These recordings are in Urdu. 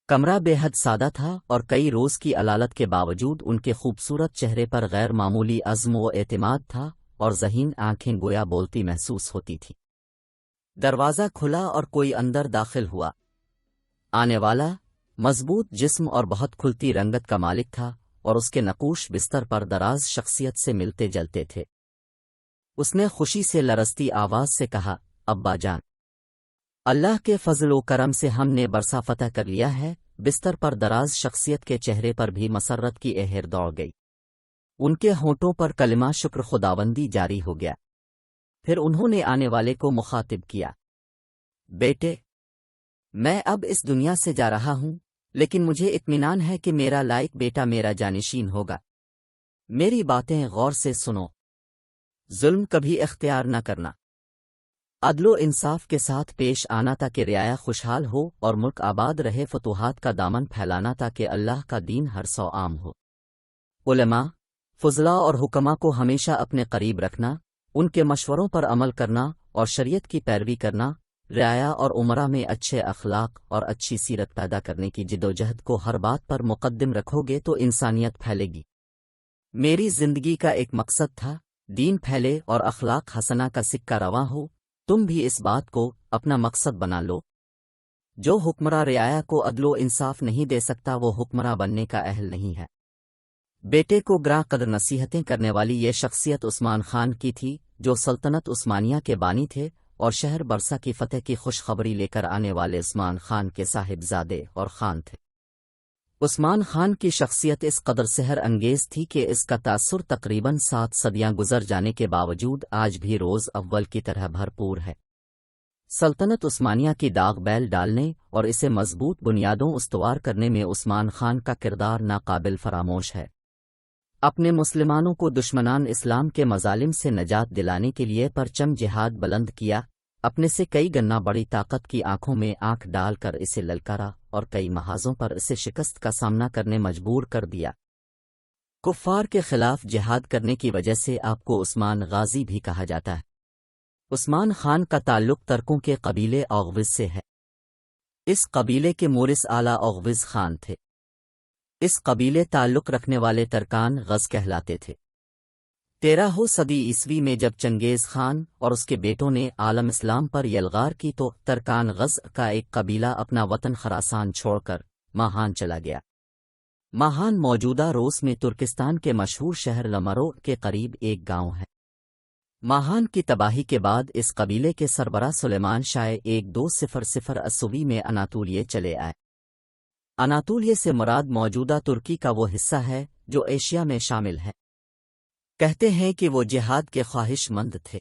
کمرہ بے حد سادہ تھا اور کئی روز کی علالت کے باوجود ان کے خوبصورت چہرے پر غیر معمولی عزم و اعتماد تھا اور ذہین آنکھیں گویا بولتی محسوس ہوتی تھیں۔ دروازہ کھلا اور کوئی اندر داخل ہوا۔ آنے والا مضبوط جسم اور بہت کھلتی رنگت کا مالک تھا اور اس کے نقوش بستر پر دراز شخصیت سے ملتے جلتے تھے۔ اس نے خوشی سے لرزتی آواز سے کہا، ابا جان، اللہ کے فضل و کرم سے ہم نے برسا فتح کر لیا ہے۔ بستر پر دراز شخصیت کے چہرے پر بھی مسرت کی اہر دوڑ گئی۔ ان کے ہونٹوں پر کلمہ شکر خداوندی جاری ہو گیا۔ پھر انہوں نے آنے والے کو مخاطب کیا، بیٹے، میں اب اس دنیا سے جا رہا ہوں، لیکن مجھے اطمینان ہے کہ میرا لائق بیٹا میرا جانشین ہوگا۔ میری باتیں غور سے سنو، ظلم کبھی اختیار نہ کرنا، عدل و انصاف کے ساتھ پیش آنا تاکہ رعایا خوشحال ہو اور ملک آباد رہے، فتوحات کا دامن پھیلانا تاکہ اللہ کا دین ہر سو عام ہو، علماء، فضلاء اور حکماء کو ہمیشہ اپنے قریب رکھنا، ان کے مشوروں پر عمل کرنا اور شریعت کی پیروی کرنا، رعایا اور عمرہ میں اچھے اخلاق اور اچھی سیرت پیدا کرنے کی جدوجہد کو ہر بات پر مقدم رکھو گے تو انسانیت پھیلے گی۔ میری زندگی کا ایک مقصد تھا، دین پھیلے اور اخلاق حسنہ کا سکہ رواں ہو۔ تم بھی اس بات کو اپنا مقصد بنا لو۔ جو حکمراں رعایا کو عدل و انصاف نہیں دے سکتا وہ حکمراں بننے کا اہل نہیں ہے۔ بیٹے کو گراں قدر نصیحتیں کرنے والی یہ شخصیت عثمان خان کی تھی، جو سلطنت عثمانیہ کے بانی تھے اور شہر برسا کی فتح کی خوشخبری لے کر آنے والے عثمان خان کے صاحبزادے اور خان تھے۔ عثمان خان کی شخصیت اس قدر سحر انگیز تھی کہ اس کا تاثر تقریباً 7 صدیاں گزر جانے کے باوجود آج بھی روز اول کی طرح بھرپور ہے۔ سلطنت عثمانیہ کی داغ بیل ڈالنے اور اسے مضبوط بنیادوں استوار کرنے میں عثمان خان کا کردار ناقابل فراموش ہے۔ اپنے مسلمانوں کو دشمنان اسلام کے مظالم سے نجات دلانے کے لیے پرچم جہاد بلند کیا، اپنے سے کئی گنا بڑی طاقت کی آنکھوں میں آنکھ ڈال کر اسے للکارا اور کئی محاذوں پر اسے شکست کا سامنا کرنے مجبور کر دیا۔ کفار کے خلاف جہاد کرنے کی وجہ سے آپ کو عثمان غازی بھی کہا جاتا ہے۔ عثمان خان کا تعلق ترکوں کے قبیلے اوغوز سے ہے۔ اس قبیلے کے مورث اعلیٰ اوغوز خان تھے۔ اس قبیلے تعلق رکھنے والے ترکان غز کہلاتے تھے۔ 13 صدی عیسوی میں جب چنگیز خان اور اس کے بیٹوں نے عالم اسلام پر یلغار کی تو ترکان غز کا ایک قبیلہ اپنا وطن خراسان چھوڑ کر ماہان چلا گیا۔ ماہان موجودہ روس میں ترکستان کے مشہور شہر لمرو کے قریب ایک گاؤں ہے۔ ماہان کی تباہی کے بعد اس قبیلے کے سربراہ سلیمان شاہ 1200 عیسوی میں اناطولیے چلے آئے۔ اناطولیے سے مراد موجودہ ترکی کا وہ حصہ ہے جو ایشیا میں شامل ہے۔ کہتے ہیں کہ وہ جہاد کے خواہش مند تھے۔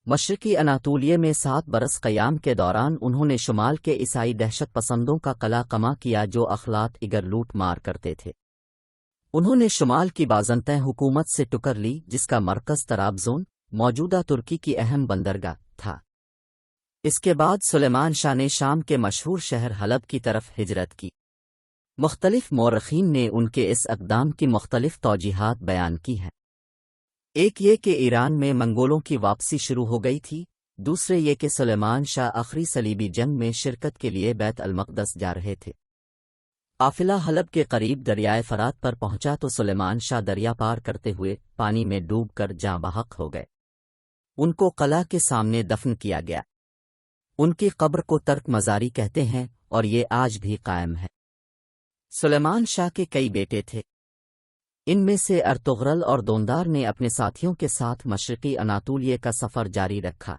مشرقی اناطولیے میں 7 برس قیام کے دوران انہوں نے شمال کے عیسائی دہشت پسندوں کا قلع قمع کیا جو اخلاط اگر لوٹ مار کرتے تھے۔ انہوں نے شمال کی بازنطین حکومت سے ٹکر لی جس کا مرکز طرابزون موجودہ ترکی کی اہم بندرگاہ تھا۔ اس کے بعد سلیمان شاہ نے شام کے مشہور شہر حلب کی طرف ہجرت کی۔ مختلف مورخین نے ان کے اس اقدام کی مختلف توجیہات بیان کی ہیں۔ ایک یہ کہ ایران میں منگولوں کی واپسی شروع ہو گئی تھی، دوسرے یہ کہ سلیمان شاہ آخری صلیبی جنگ میں شرکت کے لیے بیت المقدس جا رہے تھے۔ قافلہ حلب کے قریب دریائے فرات پر پہنچا تو سلیمان شاہ دریا پار کرتے ہوئے پانی میں ڈوب کر جاں بحق ہو گئے۔ ان کو قلعہ کے سامنے دفن کیا گیا۔ ان کی قبر کو ترک مزاری کہتے ہیں اور یہ آج بھی قائم ہے۔ سلیمان شاہ کے کئی بیٹے تھے۔ ان میں سے ارطغرل اور دوندار نے اپنے ساتھیوں کے ساتھ مشرقی اناطولیے کا سفر جاری رکھا۔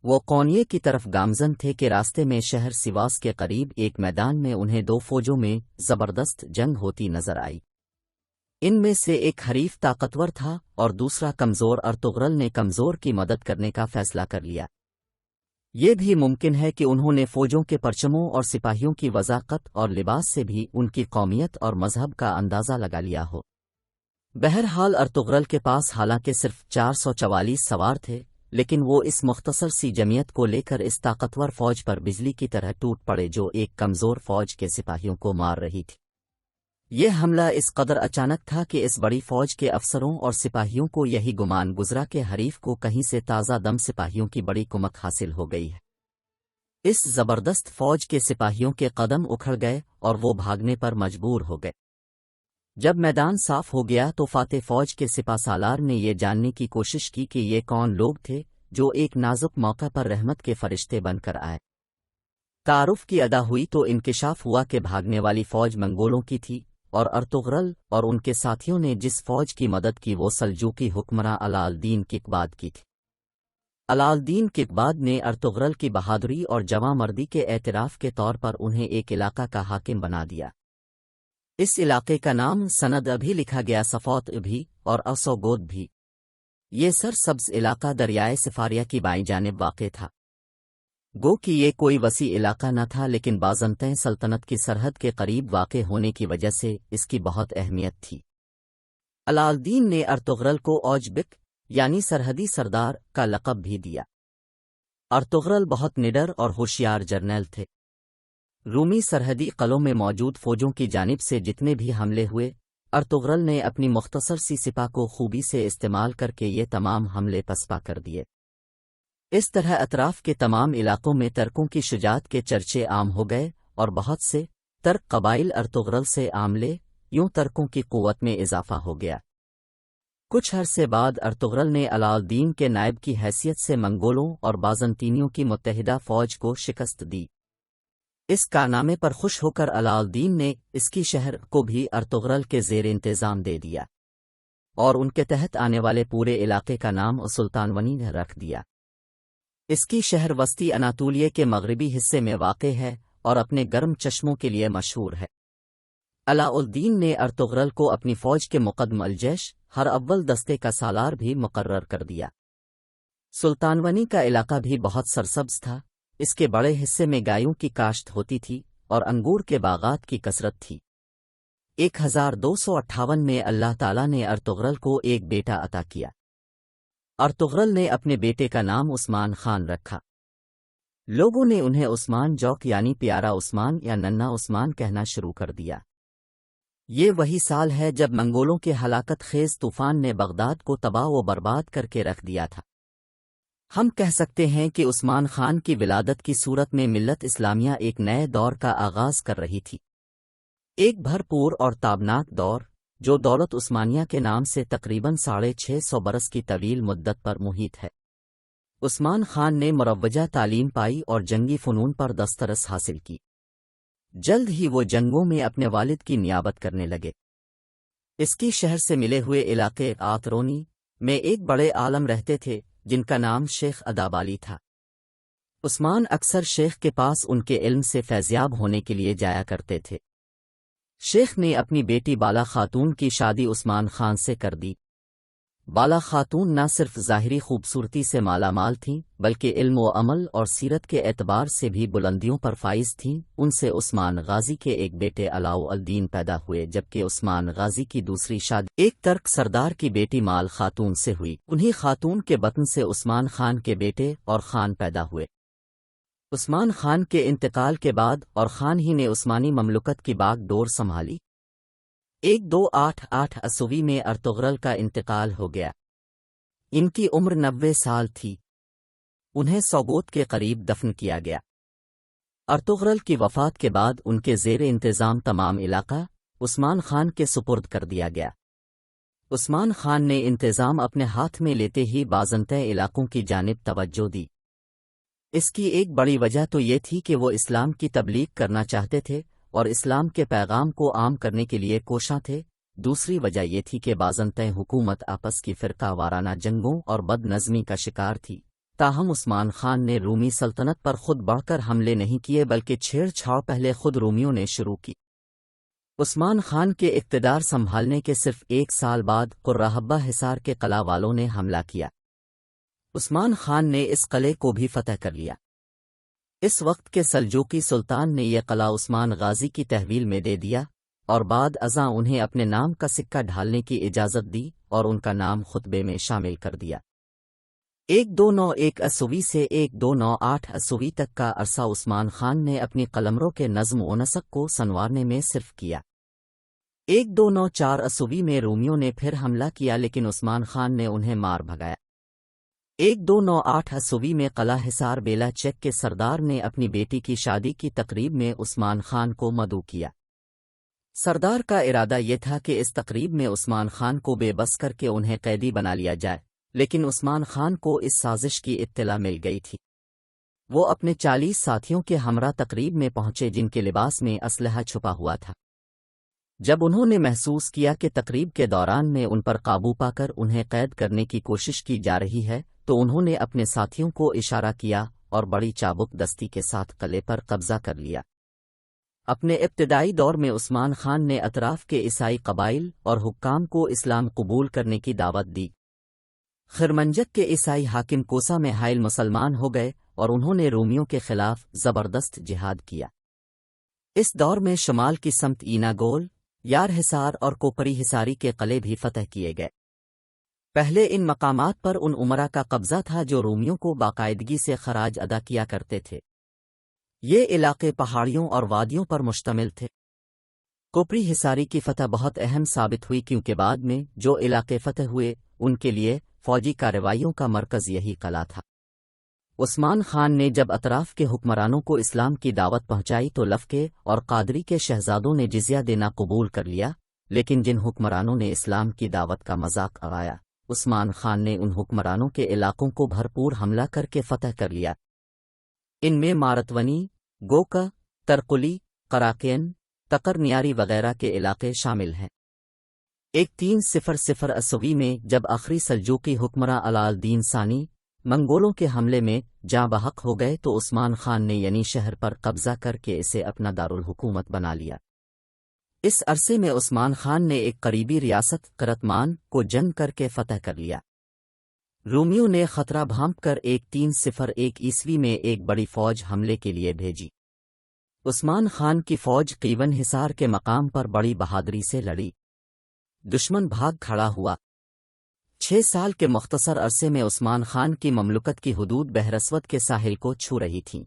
وہ قونیے کی طرف گامزن تھے کہ راستے میں شہر سواس کے قریب ایک میدان میں انہیں 2 فوجوں میں زبردست جنگ ہوتی نظر آئی۔ ان میں سے ایک حریف طاقتور تھا اور دوسرا کمزور۔ ارطغرل نے کمزور کی مدد کرنے کا فیصلہ کر لیا۔ یہ بھی ممکن ہے کہ انہوں نے فوجوں کے پرچموں اور سپاہیوں کی وضاقت اور لباس سے بھی ان کی قومیت اور مذہب کا اندازہ لگا لیا ہو۔ بہرحال ارطغرل کے پاس حالانکہ صرف 444 سوار تھے، لیکن وہ اس مختصر سی جمعیت کو لے کر اس طاقتور فوج پر بجلی کی طرح ٹوٹ پڑے جو ایک کمزور فوج کے سپاہیوں کو مار رہی تھی۔ یہ حملہ اس قدر اچانک تھا کہ اس بڑی فوج کے افسروں اور سپاہیوں کو یہی گمان گزرا کہ حریف کو کہیں سے تازہ دم سپاہیوں کی بڑی کمک حاصل ہو گئی ہے۔ اس زبردست فوج کے سپاہیوں کے قدم اکھڑ گئے اور وہ بھاگنے پر مجبور ہو گئے۔ جب میدان صاف ہو گیا تو فاتح فوج کے سپہ سالار نے یہ جاننے کی کوشش کی کہ یہ کون لوگ تھے جو ایک نازک موقع پر رحمت کے فرشتے بن کر آئے۔ تعارف کی ادا ہوئی تو انکشاف ہوا کہ بھاگنے والی فوج منگولوں کی تھی، اور ارطغرل اور ان کے ساتھیوں نے جس فوج کی مدد کی وہ سلجوقی حکمراں علاء الدین کیقباد کی تھی۔ علاء الدین کیقباد نے ارطغرل کی بہادری اور جواں مردی کے اعتراف کے طور پر انہیں ایک علاقہ کا حاکم بنا دیا۔ اس علاقے کا نام سند بھی لکھا گیا، صفوت بھی اور اسوگود بھی۔ یہ سرسبز علاقہ دریائے سفاریہ کی بائیں جانب واقع تھا۔ گو کہ یہ کوئی وسیع علاقہ نہ تھا، لیکن بازنطین سلطنت کی سرحد کے قریب واقع ہونے کی وجہ سے اس کی بہت اہمیت تھی۔ علاء الدین نے ارطغرل کو اوجبک یعنی سرحدی سردار کا لقب بھی دیا۔ ارطغرل بہت نڈر اور ہوشیار جرنیل تھے۔ رومی سرحدی قلعوں میں موجود فوجوں کی جانب سے جتنے بھی حملے ہوئے، ارطغرل نے اپنی مختصر سی سپاہ کو خوبی سے استعمال کر کے یہ تمام حملے پسپا کر دیے۔ اس طرح اطراف کے تمام علاقوں میں ترکوں کی شجاعت کے چرچے عام ہو گئے، اور بہت سے ترک قبائل ارطغرل سے عاملے، یوں ترکوں کی قوت میں اضافہ ہو گیا۔ کچھ عرصے بعد ارطغرل نے علاء الدین کے نائب کی حیثیت سے منگولوں اور بازنطینیوں کی متحدہ فوج کو شکست دی۔ اس کارنامے پر خوش ہو کر علاء الدین نے اس کی شہر کو بھی ارطغرل کے زیر انتظام دے دیا، اور ان کے تحت آنے والے پورے علاقے کا نام سلطانونی رکھ دیا۔ اس کی شہر وسطی اناطولیہ کے مغربی حصے میں واقع ہے اور اپنے گرم چشموں کے لیے مشہور ہے۔ علاء الدین نے ارطغرل کو اپنی فوج کے مقدم الجیش ہر اول دستے کا سالار بھی مقرر کر دیا۔ سلطانونی کا علاقہ بھی بہت سرسبز تھا، اس کے بڑے حصے میں گایوں کی کاشت ہوتی تھی اور انگور کے باغات کی کثرت تھی۔ 1258 میں اللہ تعالیٰ نے ارطغرل کو ایک بیٹا عطا کیا۔ ارطغرل نے اپنے بیٹے کا نام عثمان خان رکھا۔ لوگوں نے انہیں عثمان جوک یعنی پیارا عثمان یا ننھا عثمان کہنا شروع کر دیا۔ یہ وہی سال ہے جب منگولوں کے ہلاکت خیز طوفان نے بغداد کو تباہ و برباد کر کے رکھ دیا تھا۔ ہم کہہ سکتے ہیں کہ عثمان خان کی ولادت کی صورت میں ملت اسلامیہ ایک نئے دور کا آغاز کر رہی تھی، ایک بھرپور اور تابناک دور جو دولت عثمانیہ کے نام سے تقریباً 650 برس کی طویل مدت پر محیط ہے۔ عثمان خان نے مروجہ تعلیم پائی اور جنگی فنون پر دسترس حاصل کی۔ جلد ہی وہ جنگوں میں اپنے والد کی نیابت کرنے لگے۔ اس کی شہر سے ملے ہوئے علاقے آترونی میں ایک بڑے عالم رہتے تھے جن کا نام شیخ ادابالی تھا۔ عثمان اکثر شیخ کے پاس ان کے علم سے فیضیاب ہونے کے لیے جایا کرتے تھے۔ شیخ نے اپنی بیٹی بالا خاتون کی شادی عثمان خان سے کر دی۔ بالا خاتون نہ صرف ظاہری خوبصورتی سے مالا مال تھیں بلکہ علم و عمل اور سیرت کے اعتبار سے بھی بلندیوں پر فائز تھیں۔ ان سے عثمان غازی کے ایک بیٹے علاء الدین پیدا ہوئے، جبکہ عثمان غازی کی دوسری شادی ایک ترک سردار کی بیٹی مال خاتون سے ہوئی۔ انہی خاتون کے بطن سے عثمان خان کے بیٹے اور خان پیدا ہوئے۔ عثمان خان کے انتقال کے بعد اور خان ہی نے عثمانی مملکت کی باغ ڈور سنبھالی۔ 1288 عیسوی میں ارطغرل کا انتقال ہو گیا۔ ان کی عمر 90 سال تھی۔ انہیں سوگوت کے قریب دفن کیا گیا۔ ارطغرل کی وفات کے بعد ان کے زیر انتظام تمام علاقہ عثمان خان کے سپرد کر دیا گیا۔ عثمان خان نے انتظام اپنے ہاتھ میں لیتے ہی بازنطین علاقوں کی جانب توجہ دی۔ اس کی ایک بڑی وجہ تو یہ تھی کہ وہ اسلام کی تبلیغ کرنا چاہتے تھے اور اسلام کے پیغام کو عام کرنے کے لیے کوشاں تھے۔ دوسری وجہ یہ تھی کہ بازنطین حکومت آپس کی فرقہ وارانہ جنگوں اور بد نظمی کا شکار تھی۔ تاہم عثمان خان نے رومی سلطنت پر خود بڑھ کر حملے نہیں کیے بلکہ چھیڑ چھاڑ پہلے خود رومیوں نے شروع کی۔ عثمان خان کے اقتدار سنبھالنے کے صرف ایک سال بعد قرہبہ حصار کے قلعہ والوں نے حملہ کیا۔ عثمان خان نے اس قلعے کو بھی فتح کر لیا۔ اس وقت کے سلجوقی سلطان نے یہ قلعہ عثمان غازی کی تحویل میں دے دیا اور بعد ازاں انہیں اپنے نام کا سکہ ڈھالنے کی اجازت دی اور ان کا نام خطبے میں شامل کر دیا۔ 1291 عیسوی سے 1298 عیسوی تک کا عرصہ عثمان خان نے اپنی قلمرو کے نظم و نسق کو سنوارنے میں صرف کیا۔ 1294 عیسوی میں رومیوں نے پھر حملہ کیا لیکن عثمان خان نے انہیں مار بھگایا۔ 1298 میں قلعہ حصار بیلا چیک کے سردار نے اپنی بیٹی کی شادی کی تقریب میں عثمان خان کو مدعو کیا۔ سردار کا ارادہ یہ تھا کہ اس تقریب میں عثمان خان کو بے بس کر کے انہیں قیدی بنا لیا جائے، لیکن عثمان خان کو اس سازش کی اطلاع مل گئی تھی۔ وہ اپنے 40 ساتھیوں کے ہمراہ تقریب میں پہنچے جن کے لباس میں اسلحہ چھپا ہوا تھا۔ جب انہوں نے محسوس کیا کہ تقریب کے دوران میں ان پر قابو پا کر انہیں قید کرنے کی کوشش کی جا رہی ہے تو انہوں نے اپنے ساتھیوں کو اشارہ کیا اور بڑی چابک دستی کے ساتھ قلعے پر قبضہ کر لیا۔ اپنے ابتدائی دور میں عثمان خان نے اطراف کے عیسائی قبائل اور حکام کو اسلام قبول کرنے کی دعوت دی۔ خرمنجک کے عیسائی حاکم کوسا میں حائل مسلمان ہو گئے اور انہوں نے رومیوں کے خلاف زبردست جہاد کیا۔ اس دور میں شمال کی سمت اینا گول، یار حصار اور کوپری حصاری کے قلعے بھی فتح کیے گئے۔ پہلے ان مقامات پر ان امراء کا قبضہ تھا جو رومیوں کو باقاعدگی سے خراج ادا کیا کرتے تھے۔ یہ علاقے پہاڑیوں اور وادیوں پر مشتمل تھے۔ کوپری حصاری کی فتح بہت اہم ثابت ہوئی کیونکہ بعد میں جو علاقے فتح ہوئے ان کے لیے فوجی کارروائیوں کا مرکز یہی قلعہ تھا۔ عثمان خان نے جب اطراف کے حکمرانوں کو اسلام کی دعوت پہنچائی تو لفکے اور قادری کے شہزادوں نے جزیہ دینا قبول کر لیا، لیکن جن حکمرانوں نے اسلام کی دعوت کا مذاق اڑایا، عثمان خان نے ان حکمرانوں کے علاقوں کو بھرپور حملہ کر کے فتح کر لیا۔ ان میں مارتونی، گوکا، ترقلی، قراقین، تقر نیاری وغیرہ کے علاقے شامل ہیں۔ 1300 میں جب آخری سلجوقی حکمراں علاء الدین ثانی منگولوں کے حملے میں جاں بحق ہو گئے تو عثمان خان نے ینی شہر پر قبضہ کر کے اسے اپنا دارالحکومت بنا لیا۔ اس عرصے میں عثمان خان نے ایک قریبی ریاست کرتمان کو جنگ کر کے فتح کر لیا۔ رومیوں نے خطرہ بھانپ کر 1301 میں ایک بڑی فوج حملے کے لیے بھیجی۔ عثمان خان کی فوج قیون حصار کے مقام پر بڑی بہادری سے لڑی۔ دشمن بھاگ کھڑا ہوا۔ 6 سال کے مختصر عرصے میں عثمان خان کی مملکت کی حدود بحر اسود کے ساحل کو چھو رہی تھیں۔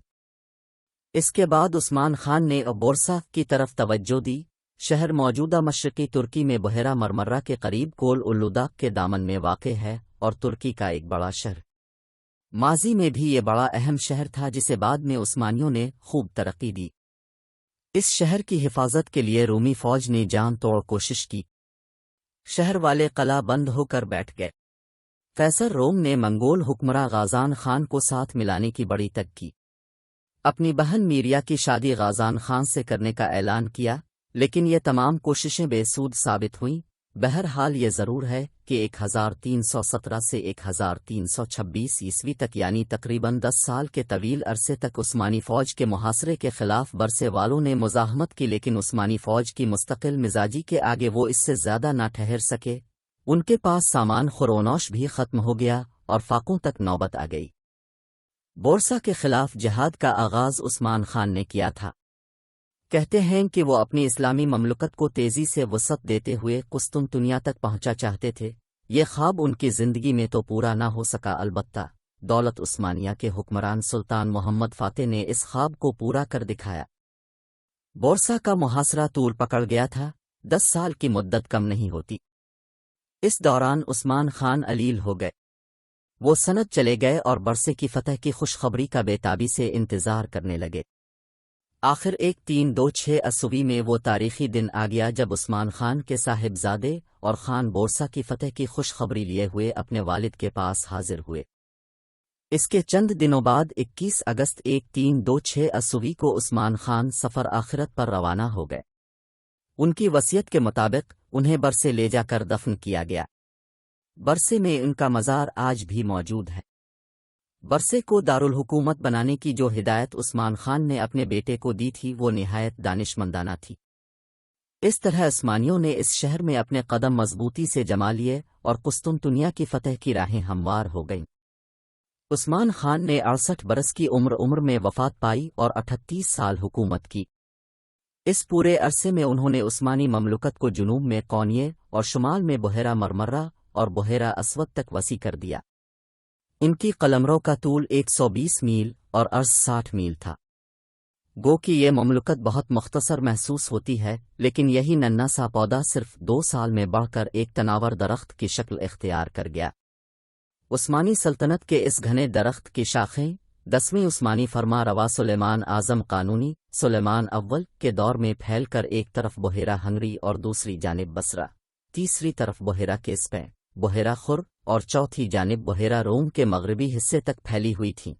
اس کے بعد عثمان خان نے بورسا کی طرف توجہ دی۔ شہر موجودہ مشرقی ترکی میں بحیرہ مرمرہ کے قریب کول الوداق کے دامن میں واقع ہے اور ترکی کا ایک بڑا شہر۔ ماضی میں بھی یہ بڑا اہم شہر تھا جسے بعد میں عثمانیوں نے خوب ترقی دی۔ اس شہر کی حفاظت کے لیے رومی فوج نے جان توڑ کوشش کی۔ شہر والے قلعہ بند ہو کر بیٹھ گئے۔ قیصر روم نے منگول حکمراں غازان خان کو ساتھ ملانے کی بڑی تگ کی۔ اپنی بہن میریا کی شادی غازان خان سے کرنے کا اعلان کیا، لیکن یہ تمام کوششیں بے سود ثابت ہوئیں۔ بہرحال یہ ضرور ہے کہ 1317 سے 1326 تک یعنی تقریباً 10 سال کے طویل عرصے تک عثمانی فوج کے محاصرے کے خلاف برسے والوں نے مزاحمت کی، لیکن عثمانی فوج کی مستقل مزاجی کے آگے وہ اس سے زیادہ نہ ٹھہر سکے۔ ان کے پاس سامان خورونوش بھی ختم ہو گیا اور فاقوں تک نوبت آ گئی۔ بورسا کے خلاف جہاد کا آغاز عثمان خان نے کیا تھا۔ کہتے ہیں کہ وہ اپنی اسلامی مملکت کو تیزی سے وسعت دیتے ہوئے قسطنطنیہ تک پہنچا چاہتے تھے۔ یہ خواب ان کی زندگی میں تو پورا نہ ہو سکا، البتہ دولت عثمانیہ کے حکمران سلطان محمد فاتح نے اس خواب کو پورا کر دکھایا۔ بورسا کا محاصرہ طول پکڑ گیا تھا، 10 سال کی مدت کم نہیں ہوتی۔ اس دوران عثمان خان علیل ہو گئے۔ وہ سند چلے گئے اور برسے کی فتح کی خوشخبری کا بے تابی سے انتظار کرنے لگے۔ آخر 1326 میں وہ تاریخی دن آ گیا جب عثمان خان کے صاحبزادے اور خان بورسا کی فتح کی خوشخبری لیے ہوئے اپنے والد کے پاس حاضر ہوئے۔ اس کے چند دنوں بعد 21 اگست 1326 کو عثمان خان سفر آخرت پر روانہ ہو گئے۔ ان کی وصیت کے مطابق انہیں برسے لے جا کر دفن کیا گیا۔ برسے میں ان کا مزار آج بھی موجود ہے۔ برسے کو دارالحکومت بنانے کی جو ہدایت عثمان خان نے اپنے بیٹے کو دی تھی وہ نہایت دانشمندانہ تھی۔ اس طرح عثمانیوں نے اس شہر میں اپنے قدم مضبوطی سے جما لیے اور قسطنطنیہ کی فتح کی راہیں ہموار ہو گئیں۔ عثمان خان نے 68 برس کی عمر میں وفات پائی اور 38 سال حکومت کی۔ اس پورے عرصے میں انہوں نے عثمانی مملکت کو جنوب میں قونیے اور شمال میں بحیرہ مرمرہ اور بحیرہ اسود تک وسیع کر دیا۔ ان کی قلمرو کا طول 120 میل اور عرض 60 میل تھا۔ گو کہ یہ مملکت بہت مختصر محسوس ہوتی ہے، لیکن یہی ننھا سا پودا صرف 2 سال میں بڑھ کر ایک تناور درخت کی شکل اختیار کر گیا۔ عثمانی سلطنت کے اس گھنے درخت کی شاخیں 10ویں عثمانی فرما روا سلیمان اعظم قانونی سلیمان اول کے دور میں پھیل کر ایک طرف بحیرہ ہنگری اور دوسری جانب بصرہ، تیسری طرف بحیرہ کیسپین، بحیرہ خر اور چوتھی جانب بحیرہ روم کے مغربی حصے تک پھیلی ہوئی تھیں۔